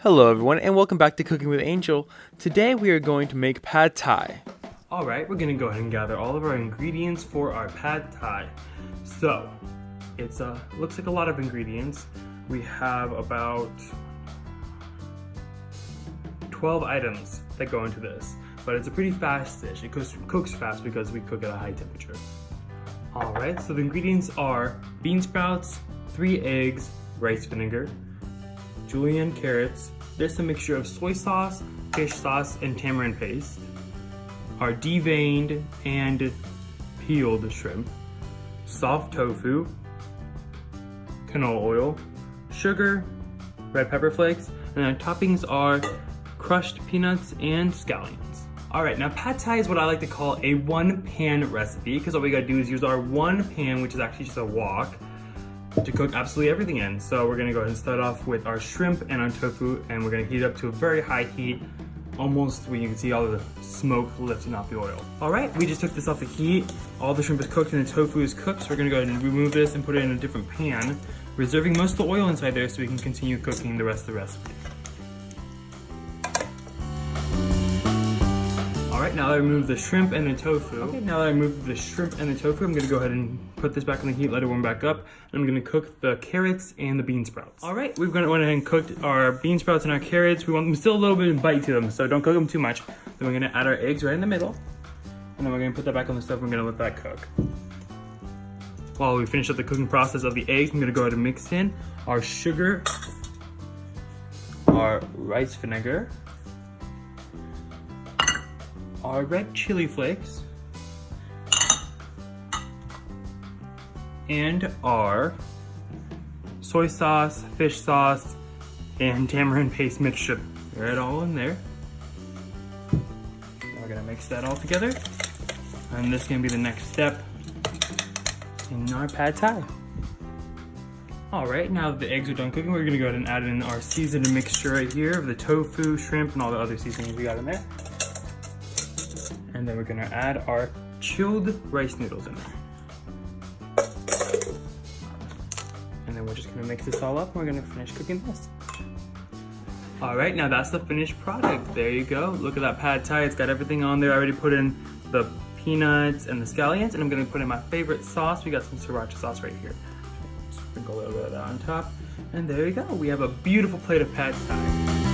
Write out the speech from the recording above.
Hello everyone and welcome back to Cooking with Angel. Today we are going to make pad thai. Alright, we're gonna go ahead and gather all of our ingredients for our pad thai. So, it's looks like a lot of ingredients. We have about 12 items that go into this, but it's a pretty fast dish. It cooks fast because we cook at a high temperature. Alright, so the ingredients are bean sprouts, 3 eggs, rice vinegar, julienne carrots. There's a mixture of soy sauce, fish sauce, and tamarind paste. Our deveined and peeled shrimp, soft tofu, canola oil, sugar, red pepper flakes, and our toppings are crushed peanuts and scallions. Alright, now pad thai is what I like to call a one-pan recipe, because all we gotta do is use our one pan, which is actually just a wok, to cook absolutely everything in. So we're gonna go ahead and start off with our shrimp and our tofu, and we're gonna heat it up to a very high heat, almost where you can see all the smoke lifting off the oil. All right, we just took this off the heat. All the shrimp is cooked and the tofu is cooked, so we're gonna go ahead and remove this and put it in a different pan, reserving most of the oil inside there so we can continue cooking the rest of the recipe. All right, now that I removed the shrimp and the tofu, I'm gonna go ahead and put this back on the heat, let it warm back up, and I'm gonna cook the carrots and the bean sprouts. All right, we've gone ahead and cooked our bean sprouts and our carrots. We want them still a little bit of bite to them, so don't cook them too much. Then we're gonna add our eggs right in the middle, and then we're gonna put that back on the stove and we're gonna let that cook. While we finish up the cooking process of the eggs, I'm gonna go ahead and mix in our sugar, our rice vinegar, our red chili flakes, and our soy sauce, fish sauce, and tamarind paste mixture. Throw it all in there. Now we're gonna mix that all together. And this is gonna be the next step in our pad thai. All right, now that the eggs are done cooking, we're gonna go ahead and add in our seasoned mixture right here of the tofu, shrimp, and all the other seasonings we got in there. And then we're gonna add our chilled rice noodles in there. And then we're just gonna mix this all up and we're gonna finish cooking this. All right, now that's the finished product. There you go. Look at that pad thai. It's got everything on there. I already put in the peanuts and the scallions, and I'm gonna put in my favorite sauce. We got some sriracha sauce right here. Sprinkle a little bit of that on top. And there you go. We have a beautiful plate of pad thai.